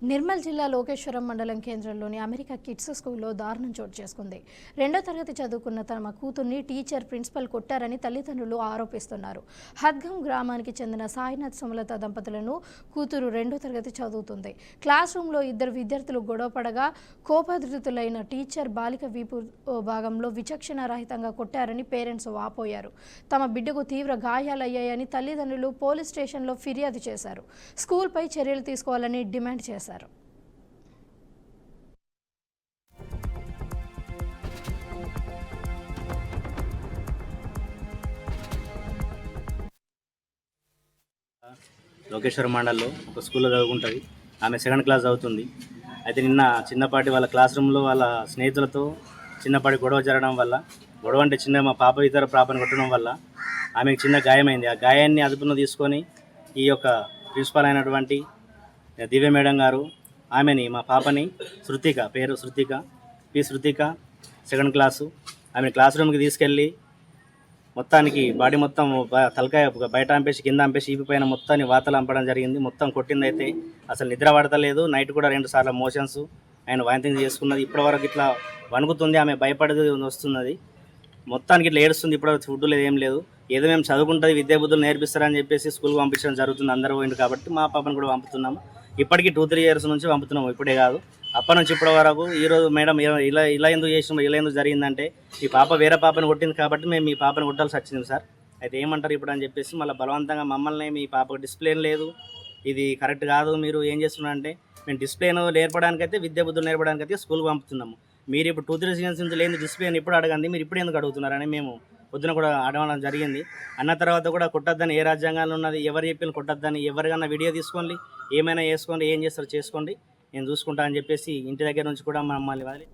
నిర్మల్ జిల్లా లోకేశ్వరం మండలం కేంద్రంలోని అమెరికా కిడ్స్ స్కూల్లో దారుణం చోటు చేసుకుంది. 2వ తరగతి చదువుకున్న తమ కూతుర్ని టీచర్, ప్రిన్సిపల్ కొట్టారని తల్లిదండ్రులు ఆరోపిస్తున్నారు. హద్గం గ్రామానికి చెందిన సాయినాథ్ సుమలత దంపతులను కూతురు 2వ తరగతి చదువుతుంది. క్లాస్ రూమ్లో ఇద్దరు విద్యార్థులు గొడవపడగా కోపాధృతులైన టీచర్ బాలిక వీపు భాగంలో విచక్షణ రహితంగా కొట్టారని పేరెంట్స్ వాపోయారు. తమ బిడ్డకు తీవ్ర గాయాలయ్యాయని తల్లిదండ్రులు పోలీస్ స్టేషన్లో ఫిర్యాదు చేశారు. స్కూల్పై చర్యలు తీసుకోవాలని డిమాండ్ చేశారు. లోకేశ్వర మండల్లో ఒక స్కూల్లో చదువుకుంటుంది. ఆమె 2nd క్లాస్ చదువుతుంది. అయితే నిన్న చిన్నపాటి వాళ్ళ క్లాస్ రూమ్లో వాళ్ళ స్నేహితులతో చిన్నపాటి గొడవ జరగడం వల్ల, గొడవ అంటే చిన్న మా పాప ఇతర పాపని కొట్టడం వల్ల ఆమెకు చిన్న గాయమైంది. ఆ గాయాన్ని అదుపులో తీసుకొని ఈ యొక్క ప్రిన్సిపాల్ అయినటువంటి దివ్య మేడం గారు ఆమెని, మా పాపని శృతిక, పేరు శృతిక, శృతిక 2nd క్లాసు, ఆమె క్లాస్ రూమ్కి తీసుకెళ్ళి మొత్తానికి బాడీ మొత్తం తలకాయ బయట అంపేసి కింద అంపేసి ఈపి పైన మొత్తాన్ని వాతలు అంపడం జరిగింది. మొత్తం కొట్టిందైతే అసలు నిద్ర పడతలేదు. నైట్ కూడా 2 సార్లు మోషన్స్, ఆయన వాంతింగ్ చేసుకున్నది. ఇప్పటివరకు ఇట్లా వణుకుతుంది, ఆమె భయపడి వస్తున్నది. మొత్తానికి ఇట్లా ఏడుస్తుంది. ఇప్పటివరకు ఫుడ్ లేదు, ఏం లేదు. ఏదో మేము చదువుకుంటుంది, విద్యాబుద్ధులు నేర్పిస్తారని చెప్పేసి స్కూల్కి పంపించడం జరుగుతుంది. అందరూ పోయింది కాబట్టి మా పాపను కూడా పంపుతున్నాము. ఇప్పటికీ 2-3 ఇయర్స్ నుంచి పంపుతున్నాము, ఇప్పుడే కాదు. అప్పటి నుంచి ఇప్పటి వరకు ఈరోజు మేడం ఇలా ఎందుకు చేసినాం, ఇలా ఎందుకు జరిగిందంటే ఈ పాప వేరే పాపను కొట్టింది కాబట్టి మేము మీ పాపను కొట్టాల్సి వచ్చింది సార్. అయితే ఏమంటారు ఇప్పుడు అని చెప్పేసి మళ్ళీ బలవంతంగా మమ్మల్ని, మీ పాపకు డిసిప్లిన్ లేదు, ఇది కరెక్ట్ కాదు, మీరు ఏం చేస్తున్నారంటే మేము డిసిప్లిన్ నేర్పడానికైతే, విద్యాబుద్ధులు నేర్పడానికైతే స్కూల్కి పంపుతున్నాము. మీరు ఇప్పుడు 2-3 సీజన్స్ నుంచి లేని డిసిప్లిన్ ఇప్పుడు అడగండి, మీరు ఇప్పుడు ఎందుకు అడుగుతున్నారని మేము పొద్దున కూడా అడగడం జరిగింది. అన్న తర్వాత కూడా కొట్టద్దని ఏ రాజ్యాంగాల్లో ఉన్నది, ఎవరు చెప్పిన కొట్టద్దని, ఎవరికన్నా వీడియో తీసుకోండి, ఏమైనా చేసుకోండి, ఏం చేస్తారో చేసుకోండి, నేను చూసుకుంటా అని చెప్పేసి ఇంటి దగ్గర నుంచి కూడా మమ్మల్ని వదిలి